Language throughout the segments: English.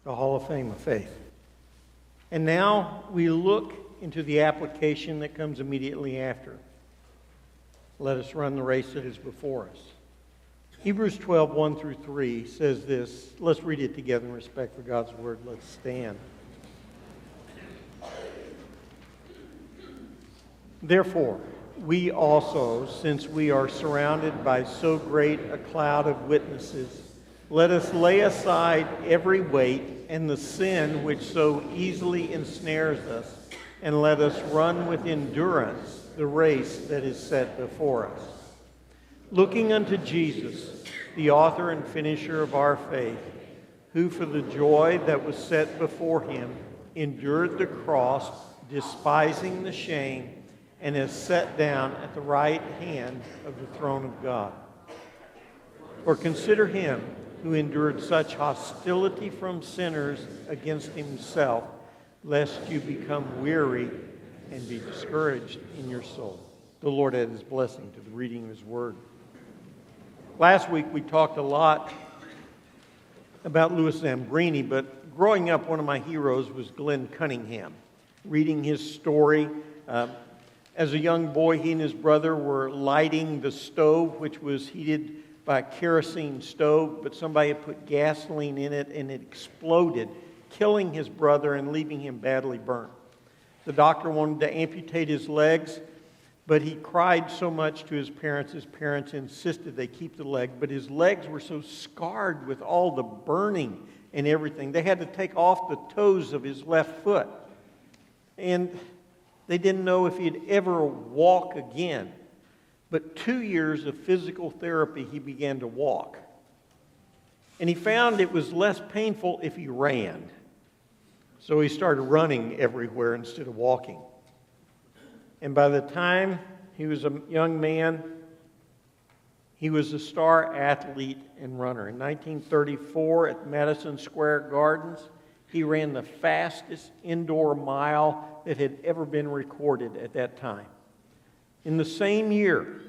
the Hall of Fame of Faith. And now we look into the application that comes immediately after. Let us run the race that is before us. Hebrews 12, 1 through 3 says this. Let's read it together in respect for God's word. Let's stand. Therefore, we also, since we are surrounded by so great a cloud of witnesses, let us lay aside every weight and the sin which so easily ensnares us, and let us run with endurance the race that is set before us. Looking unto Jesus, the author and finisher of our faith, who for the joy that was set before him endured the cross, despising the shame, and is set down at the right hand of the throne of God. For consider him who endured such hostility from sinners against himself, lest you become weary and be discouraged in your soul. The Lord add his blessing to the reading of his word. Last week we talked a lot about Louis Zambrini, but growing up, one of my heroes was Glenn Cunningham. Reading his story, as a young boy, he and his brother were lighting the stove, which was heated by a kerosene stove, but somebody had put gasoline in it and it exploded, killing his brother and leaving him badly burnt. The doctor wanted to amputate his legs, but he cried so much to his parents insisted they keep the leg, but his legs were so scarred with all the burning and everything. They had to take off the toes of his left foot. And they didn't know if he'd ever walk again. But 2 years of physical therapy, he began to walk. And he found it was less painful if he ran. So he started running everywhere instead of walking. And by the time he was a young man, he was a star athlete and runner. In 1934 at Madison Square Gardens, he ran the fastest indoor mile that had ever been recorded at that time. In the same year,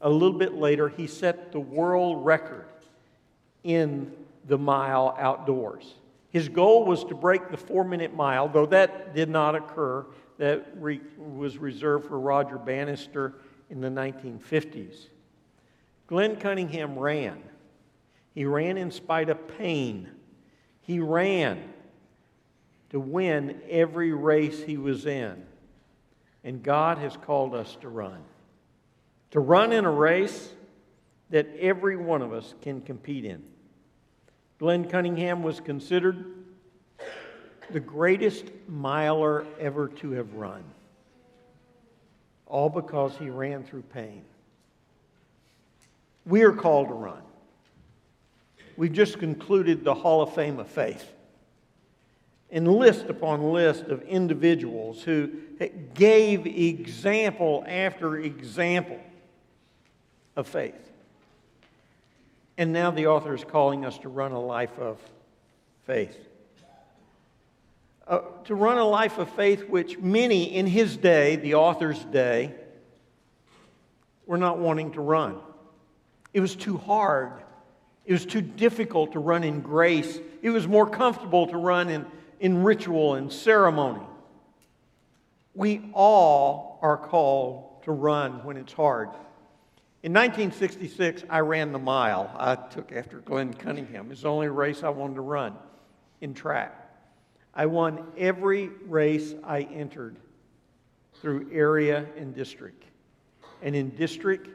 a little bit later, he set the world record in the mile outdoors. His goal was to break the 4-minute mile, though that did not occur. That was reserved for Roger Bannister in the 1950s. Glenn Cunningham ran. He ran in spite of pain. He ran to win every race he was in. And God has called us to run. To run in a race that every one of us can compete in. Glenn Cunningham was considered the greatest miler ever to have run. All because he ran through pain. We are called to run. We've just concluded the Hall of Fame of Faith. And list upon list of individuals who gave example after example of faith. And now the author is calling us to run a life of faith. To run a life of faith which many in his day, the author's day, were not wanting to run. It was too hard. It was too difficult to run in grace. It was more comfortable to run in ritual and ceremony. We all are called to run when it's hard. In 1966, I ran the mile. I took after Glenn Cunningham. It's the only race I wanted to run in track. I won every race I entered through area and district. And in district,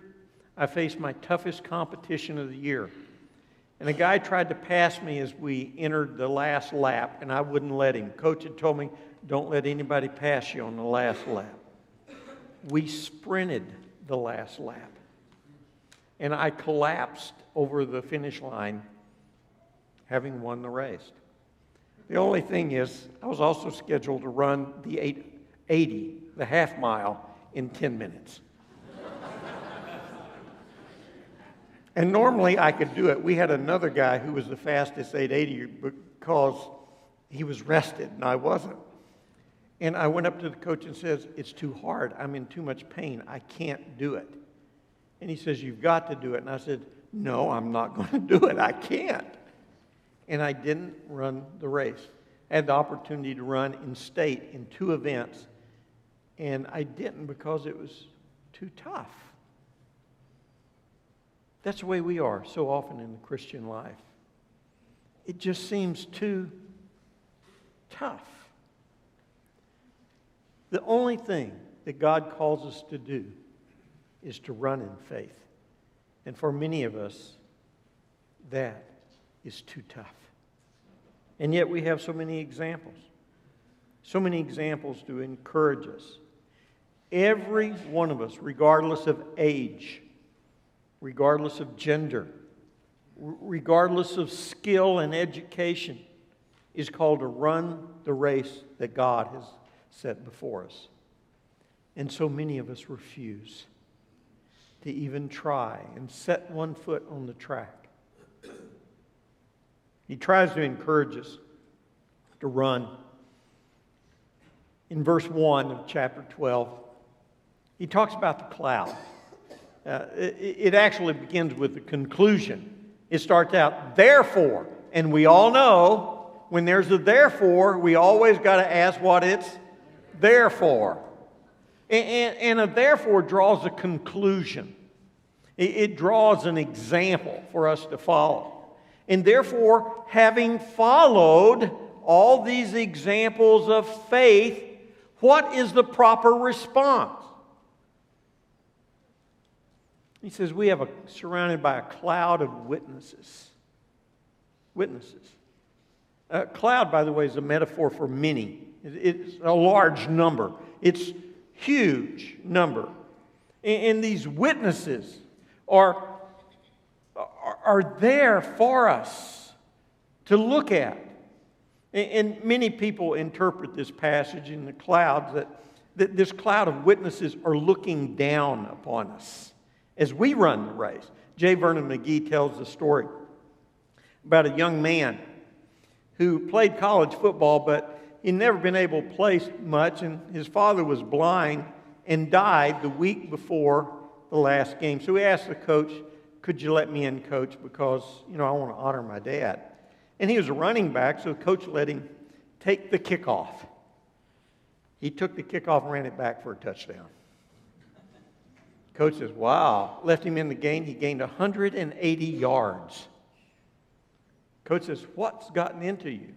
I faced my toughest competition of the year. And a guy tried to pass me as we entered the last lap, and I wouldn't let him. Coach had told me, don't let anybody pass you on the last lap. We sprinted the last lap. And I collapsed over the finish line, having won the race. The only thing is, I was also scheduled to run the 880, the half mile, in 10 minutes. And normally I could do it. We had another guy who was the fastest 880 because he was rested and I wasn't. And I went up to the coach and says, it's too hard. I'm in too much pain. I can't do it. And he says, you've got to do it. And I said, no, I'm not going to do it. I can't. and I didn't run the race. I had the opportunity to run in state in 2 events, and I didn't because it was too tough. That's the way we are so often in the Christian life. It just seems too tough. The only thing that God calls us to do is to run in faith. And for many of us, that is too tough. And yet we have so many examples. So many examples to encourage us. Every one of us, regardless of age, regardless of gender, regardless of skill and education, is called to run the race that God has set before us. And so many of us refuse to even try and set one foot on the track. He tries to encourage us to run. In verse 1 of chapter 12, he talks about the cloud. It actually begins with the conclusion. It starts out, therefore, and we all know when there's a therefore, we always got to ask what it's there for. And a therefore draws a conclusion. It draws an example for us to follow. And therefore, having followed all these examples of faith, what is the proper response? He says we have surrounded by a cloud of witnesses. Witnesses. A cloud, by the way, is a metaphor for many. It's a large number. It's huge number. And these witnesses are there for us to look at. And many people interpret this passage in the clouds that this cloud of witnesses are looking down upon us as we run the race. J. Vernon McGee tells the story about a young man who played college football, but he'd never been able to play much, and his father was blind and died the week before the last game. So he asked the coach, could you let me in, coach, because, I want to honor my dad. And he was a running back, so the coach let him take the kickoff. He took the kickoff and ran it back for a touchdown. Coach says, wow. Left him in the game. He gained 180 yards. Coach says, what's gotten into you?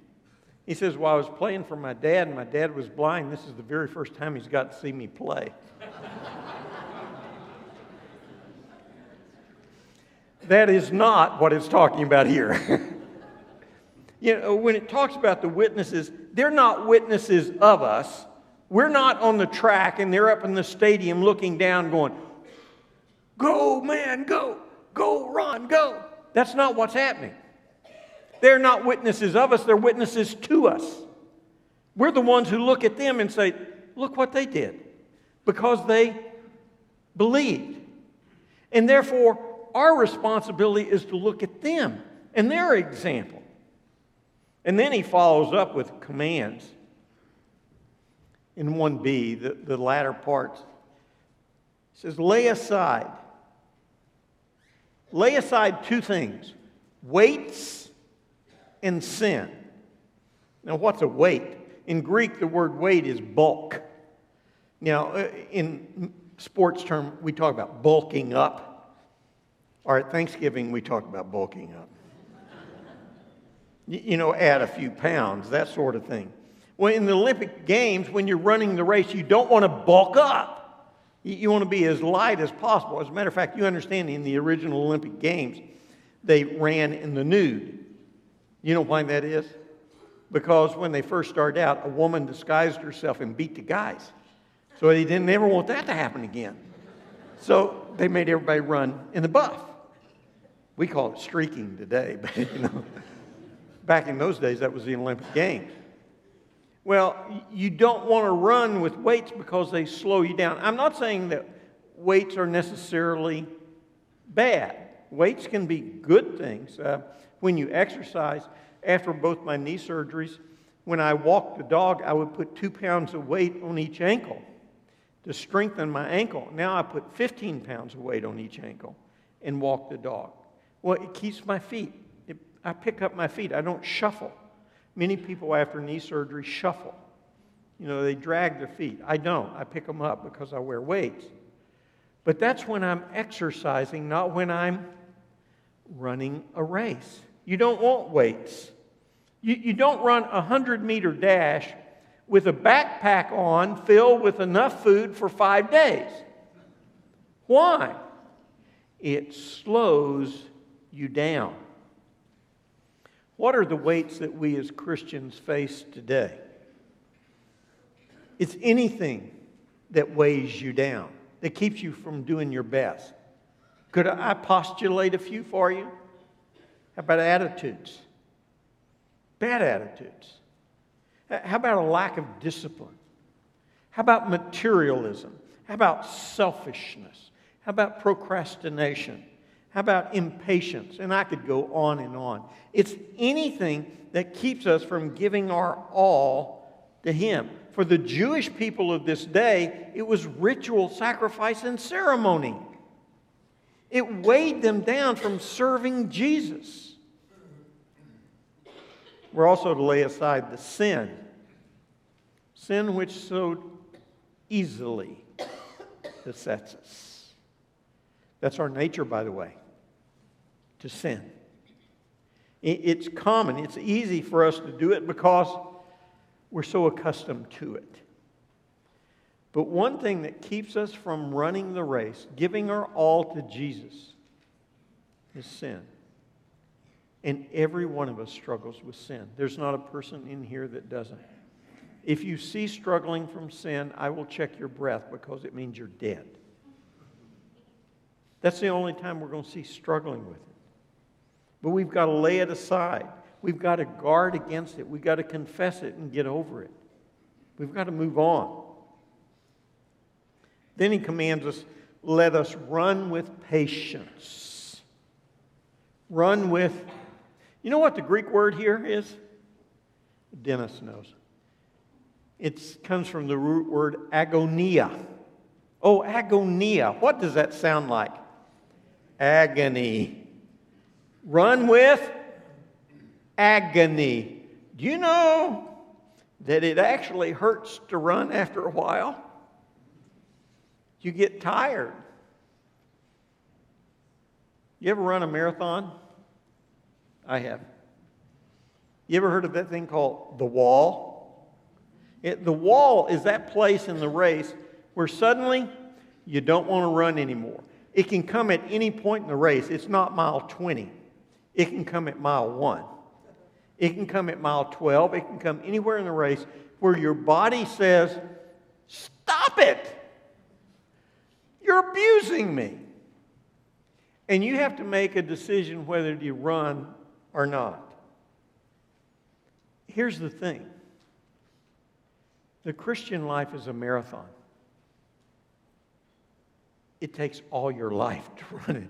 He says, well, I was playing for my dad, and my dad was blind. This is the very first time he's got to see me play. That is not what it's talking about here. When it talks about the witnesses, they're not witnesses of us. We're not on the track, and they're up in the stadium looking down going, go, man, go, Ron, go. That's not what's happening. They're not witnesses of us, they're witnesses to us. We're the ones who look at them and say, look what they did, because they believed. And therefore, our responsibility is to look at them and their example. And then he follows up with commands. In 1b, the latter part, it says, lay aside. Lay aside 2 things, weights and sin. Now, what's a weight? In Greek, the word weight is bulk. Now, in sports term, we talk about bulking up. Or at Thanksgiving, we talk about bulking up. Add a few pounds, that sort of thing. Well, in the Olympic Games, when you're running the race, you don't want to bulk up. You want to be as light as possible. As a matter of fact, you understand in the original Olympic Games, they ran in the nude. You know why that is? Because when they first started out, a woman disguised herself and beat the guys. So they didn't ever want that to happen again. So they made everybody run in the buff. We call it streaking today, but back in those days, that was the Olympic Games. Well, you don't want to run with weights because they slow you down. I'm not saying that weights are necessarily bad. Weights can be good things. When you exercise, after both my knee surgeries, when I walked the dog, I would put 2 pounds of weight on each ankle to strengthen my ankle. Now I put 15 pounds of weight on each ankle and walk the dog. Well, it keeps my feet. I pick up my feet. I don't shuffle. Many people after knee surgery shuffle. They drag their feet. I don't. I pick them up because I wear weights. But that's when I'm exercising, not when I'm running a race. You don't want weights. You don't run a 100-meter dash with a backpack on filled with enough food for 5 days. Why? It slows you down. What are the weights that we as Christians face today? It's anything that weighs you down, that keeps you from doing your best. Could I postulate a few for you? How about attitudes? Bad attitudes. How about a lack of discipline? How about materialism? How about selfishness? How about procrastination? How about impatience? And I could go on and on. It's anything that keeps us from giving our all to Him. For the Jewish people of this day, it was ritual, sacrifice, and ceremony. It weighed them down from serving Jesus. We're also to lay aside the sin which so easily besets us. That's our nature, by the way, to sin. It's common. It's easy for us to do it because we're so accustomed to it. But one thing that keeps us from running the race, giving our all to Jesus, is sin. And every one of us struggles with sin. There's not a person in here that doesn't. If you see struggling from sin, I will check your breath because it means you're dead. That's the only time we're going to see struggling with it. But we've got to lay it aside. We've got to guard against it. We've got to confess it and get over it. We've got to move on. Then he commands us, let us run with patience. Run with, you know what the Greek word here is? Dennis knows. It comes from the root word agonia. Oh, agonia. What does that sound like? Agony. Run with agony. Do you know that it actually hurts to run after a while? You get tired. You ever run a marathon? I have. You ever heard of that thing called the wall? The wall is that place in the race where suddenly you don't want to run anymore. It can come at any point in the race. It's not mile 20. It can come at mile 1. It can come at mile 12. It can come anywhere in the race where your body says, stop it! You're abusing me. And you have to make a decision whether to run or not. Here's the thing. The Christian life is a marathon. It takes all your life to run it.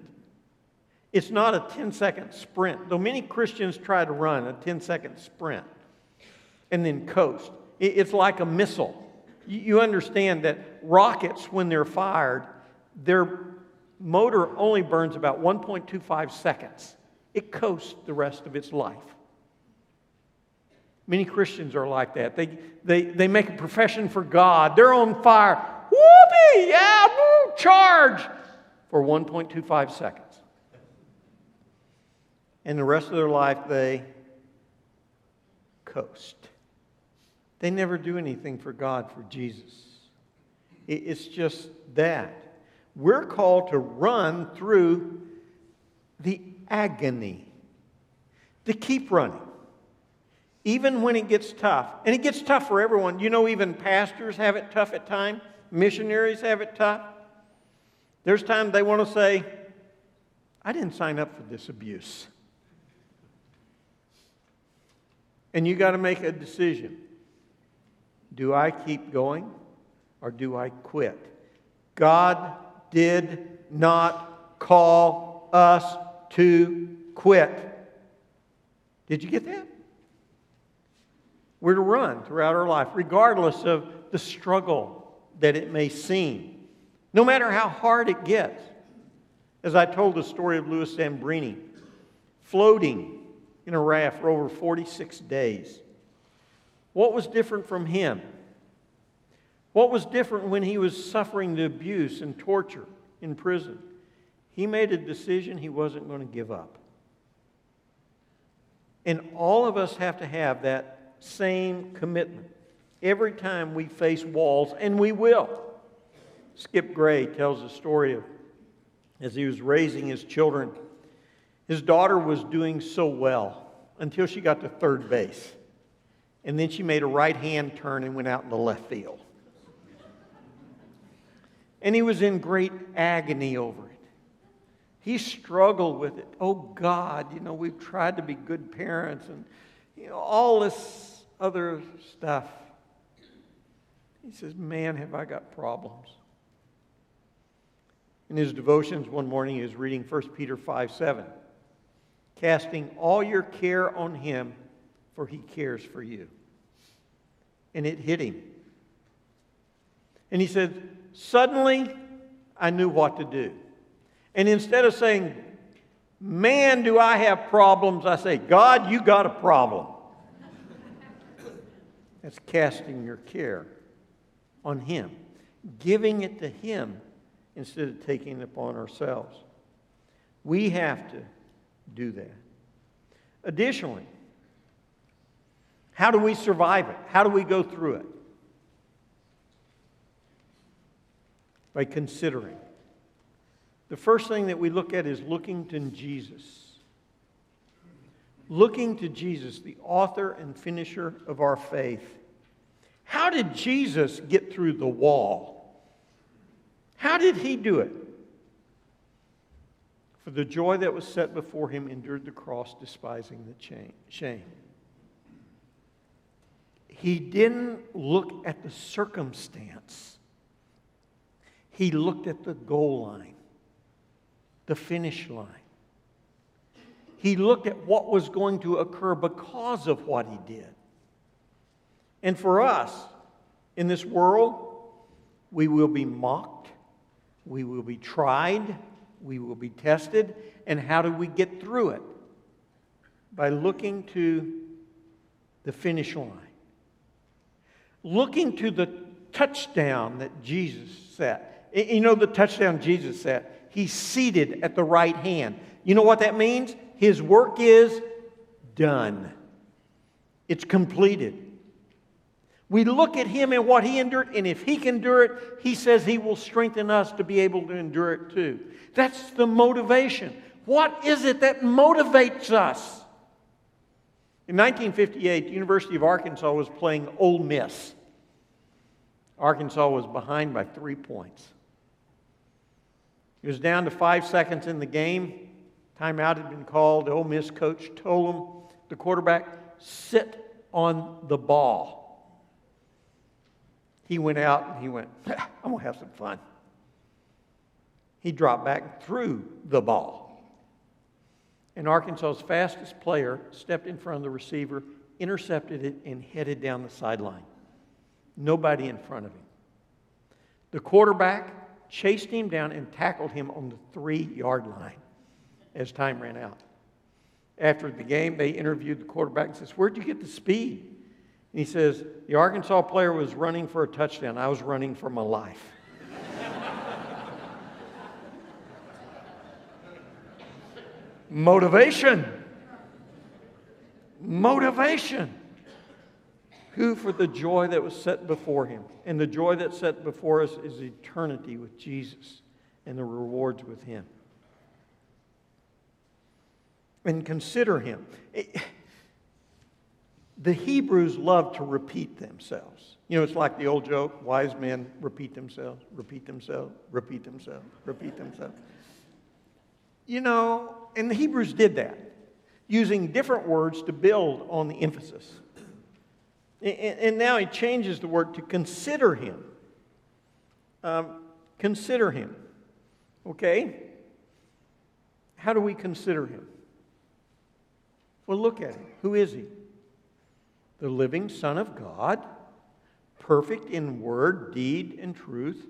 It's not a 10-second sprint, though many Christians try to run a 10-second sprint and then coast. It's like a missile. You understand that rockets, when they're fired, their motor only burns about 1.25 seconds. It coasts the rest of its life. Many Christians are like that. They make a profession for God. They're on fire. Whoopee! Yeah, woo, charge! For 1.25 seconds. And the rest of their life, they coast. They never do anything for God, for Jesus. It's just that. We're called to run through the agony, to keep running. Even when it gets tough. And it gets tough for everyone. You know, even pastors have it tough at times. Missionaries have it tough. There's times they want to say, I didn't sign up for this abuse. And you got to make a decision. Do I keep going or do I quit? God did not call us to quit. Did you get that? We're to run throughout our life, regardless of the struggle that it may seem. No matter how hard it gets. As I told the story of Louis Zambrini, floating in a raft for over 46 days. What was different from him? What was different when he was suffering the abuse and torture in prison? He made a decision he wasn't going to give up. And all of us have to have that same commitment every time we face walls, and we will. Skip Gray tells a story of as he was raising his children. His daughter was doing so well until she got to third base. And then she made a right-hand turn and went out in the left field. And he was in great agony over it. He struggled with it. Oh God, we've tried to be good parents and all this other stuff. He says, man, have I got problems. In his devotions one morning, he was reading 1 Peter 5:7. Casting all your care on him, for he cares for you. And it hit him. And he said, suddenly, I knew what to do. And instead of saying, man, do I have problems, I say, God, you got a problem. That's casting your care on him. Giving it to him instead of taking it upon ourselves. We have to do that. Additionally, how do we survive it? How do we go through it? By considering. The first thing that we look at is looking to Jesus. Looking to Jesus, the author and finisher of our faith. How did Jesus get through the wall? How did he do it? For the joy that was set before him endured the cross, despising the shame. He didn't look at the circumstance. He looked at the goal line, the finish line. He looked at what was going to occur because of what he did. And for us, in this world, we will be mocked, we will be tried, we will be tested. And how do we get through it? By looking to the finish line. Looking to the touchdown that Jesus set. You know the touchdown Jesus set? He's seated at the right hand. You know what that means? His work is done. It's completed. We look at him and what he endured, and if he can endure it, he says he will strengthen us to be able to endure it too. That's the motivation. What is it that motivates us? In 1958, the University of Arkansas was playing Ole Miss. Arkansas was behind by 3 points. It was down to 5 seconds in the game. Timeout had been called. The Ole Miss coach told him, the quarterback, sit on the ball. He went out and he went, I'm going to have some fun. He dropped back and threw the ball. And Arkansas's fastest player stepped in front of the receiver, intercepted it, and headed down the sideline. Nobody in front of him. The quarterback chased him down and tackled him on the 3-yard line as time ran out. After the game, they interviewed the quarterback and says, where'd you get the speed? And he says, the Arkansas player was running for a touchdown. I was running for my life. Motivation. Motivation. Who for the joy that was set before him. And the joy that's set before us is eternity with Jesus and the rewards with him. And consider him. The Hebrews love to repeat themselves. You know, it's like the old joke, wise men repeat themselves, repeat themselves, repeat themselves, repeat themselves. You know, and the Hebrews did that, using different words to build on the emphasis. And now he changes the word to consider him. Consider him. Okay? How do we consider him? Well, look at him. Who is he? The living Son of God, perfect in word, deed, and truth.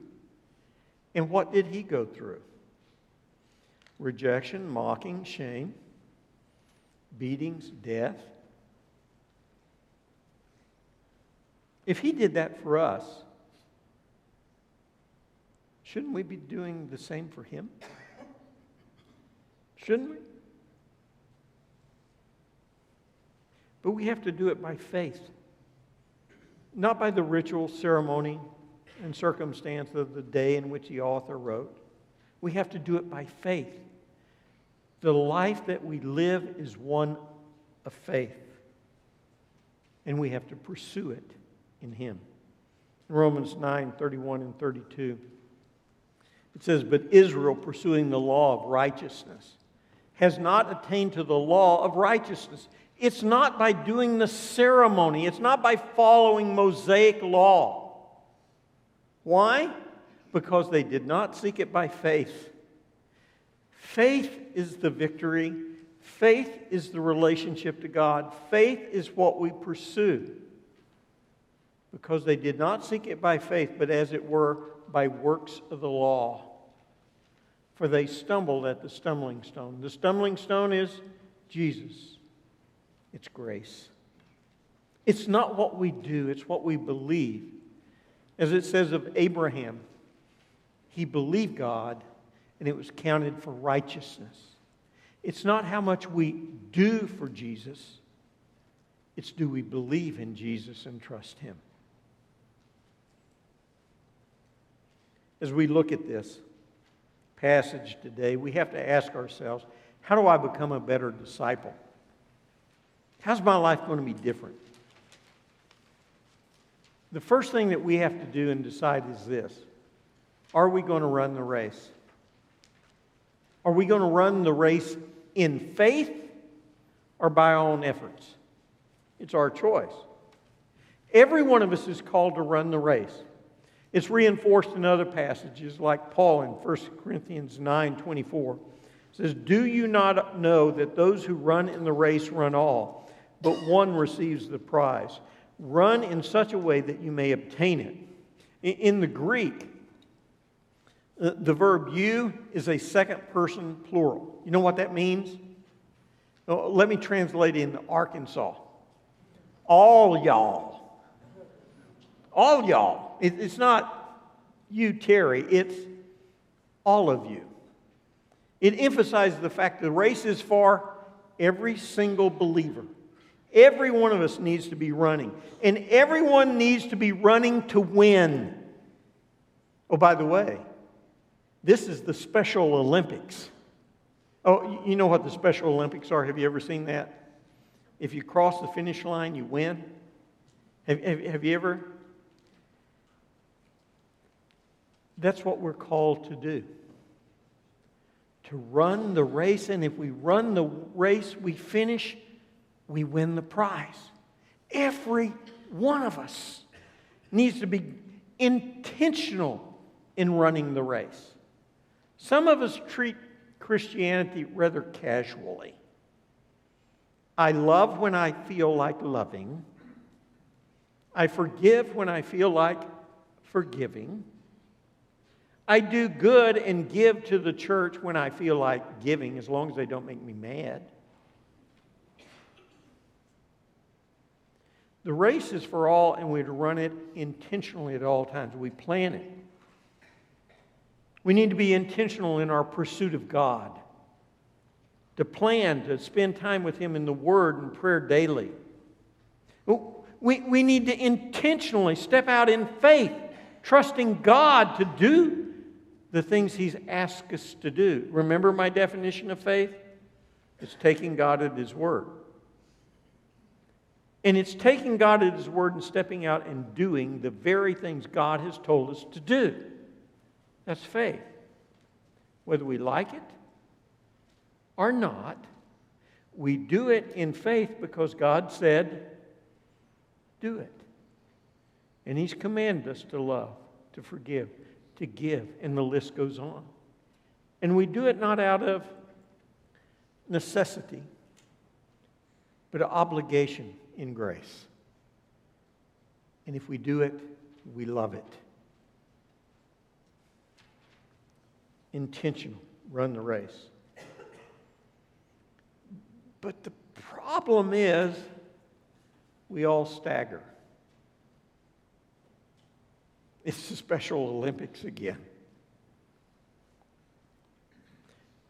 And what did he go through? Rejection, mocking, shame, beatings, death. If he did that for us, shouldn't we be doing the same for him? Shouldn't we? But we have to do it by faith, not by the ritual, ceremony, and circumstance of the day in which the author wrote. We have to do it by faith. The life that we live is one of faith, and we have to pursue it in him. In Romans 9:31 and 32, it says, "But Israel, pursuing the law of righteousness, has not attained to the law of righteousness." It's not by doing the ceremony. It's not by following Mosaic law. Why? Because they did not seek it by faith. Faith is the victory. Faith is the relationship to God. Faith is what we pursue. Because they did not seek it by faith, but as it were, by works of the law. For they stumbled at the stumbling stone. The stumbling stone is Jesus. It's grace. It's not what we do, it's what we believe. As it says of Abraham, he believed God and it was counted for righteousness. It's not how much we do for Jesus, it's do we believe in Jesus and trust him. As we look at this passage today, we have to ask ourselves, how do I become a better disciple? How's my life going to be different? The first thing that we have to do and decide is this. Are we going to run the race? Are we going to run the race in faith or by our own efforts? It's our choice. Every one of us is called to run the race. It's reinforced in other passages like Paul in 1 Corinthians 9:24. It says, "Do you not know that those who run in the race run all, but one receives the prize? Run in such a way that you may obtain it." In the Greek, the verb "you" is a second person plural. You know what that means? Let me translate it into Arkansas. All y'all. All y'all. It's not you, Terry. It's all of you. It emphasizes the fact that the race is for every single believer. Every one of us needs to be running. And everyone needs to be running to win. Oh, by the way, this is the Special Olympics. Oh, you know what the Special Olympics are? Have you ever seen that? If you cross the finish line, you win. Have you ever? That's what we're called to do. To run the race, and if we run the race, we finish, we win the prize. Every one of us needs to be intentional in running the race. Some of us treat Christianity rather casually. I love when I feel like loving. I forgive when I feel like forgiving. I do good and give to the church when I feel like giving, as long as they don't make me mad. The race is for all, and we run it intentionally at all times. We plan it. We need to be intentional in our pursuit of God, to plan to spend time with Him in the Word and prayer daily. We need to intentionally step out in faith, trusting God to do the things He's asked us to do. Remember my definition of faith? It's taking God at His word. And it's taking God at His word and stepping out and doing the very things God has told us to do. That's faith. Whether we like it or not, we do it in faith because God said, do it. And He's commanded us to love, to forgive, to give, and the list goes on. And we do it not out of necessity, but obligation in grace. And if we do it, we love it. Intentional, run the race. But the problem is, we all stagger. It's the Special Olympics again.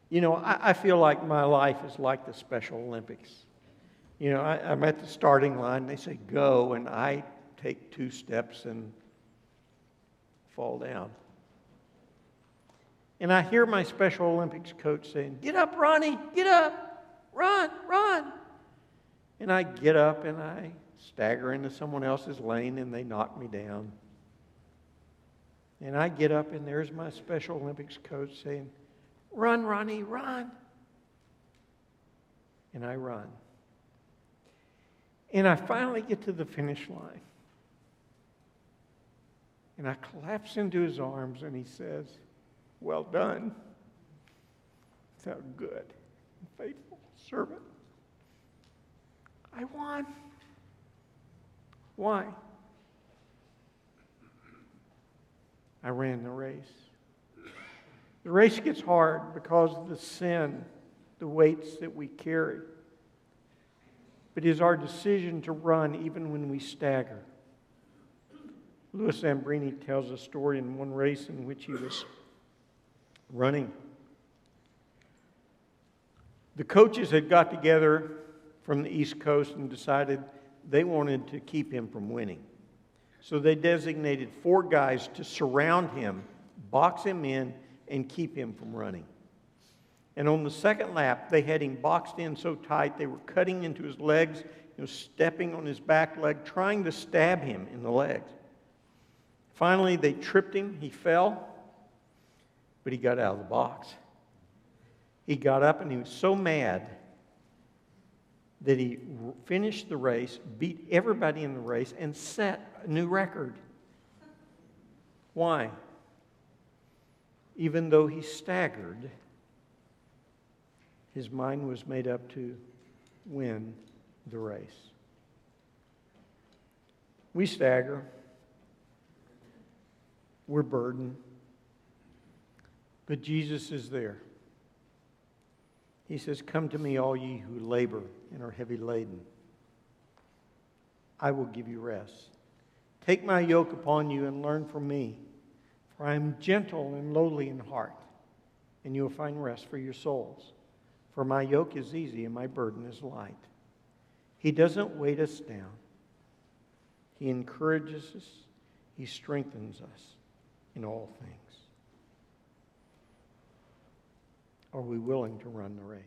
You know, I feel like my life is like the Special Olympics. You know, I'm at the starting line, they say go, and I take 2 steps and fall down. And I hear my Special Olympics coach saying, "Get up, Ronnie, get up, run, run." And I get up and I stagger into someone else's lane and they knock me down. And I get up and there's my Special Olympics coach saying, "Run, Ronnie, run." And I run. And I finally get to the finish line. And I collapse into his arms and he says, "Well done, thou good and faithful servant." I won. Why? I ran the race. The race gets hard because of the sin, the weights that we carry. But it is our decision to run even when we stagger. Louis Zambrini tells a story in one race in which he was running. The coaches had got together from the East Coast and decided they wanted to keep him from winning. So they designated 4 guys to surround him, box him in, and keep him from running. And on the second lap, they had him boxed in so tight they were cutting into his legs, stepping on his back leg, trying to stab him in the legs. Finally, they tripped him. He fell, but he got out of the box. He got up and he was so mad that he finished the race, beat everybody in the race, and set a new record. Why? Even though he staggered, his mind was made up to win the race. We stagger. We're burdened. But Jesus is there. He says, "Come to me, all ye who labor and are heavy laden. I will give you rest. Take my yoke upon you and learn from me, for I am gentle and lowly in heart, and you will find rest for your souls. For my yoke is easy and my burden is light." He doesn't weight us down. He encourages us. He strengthens us in all things. Are we willing to run the race?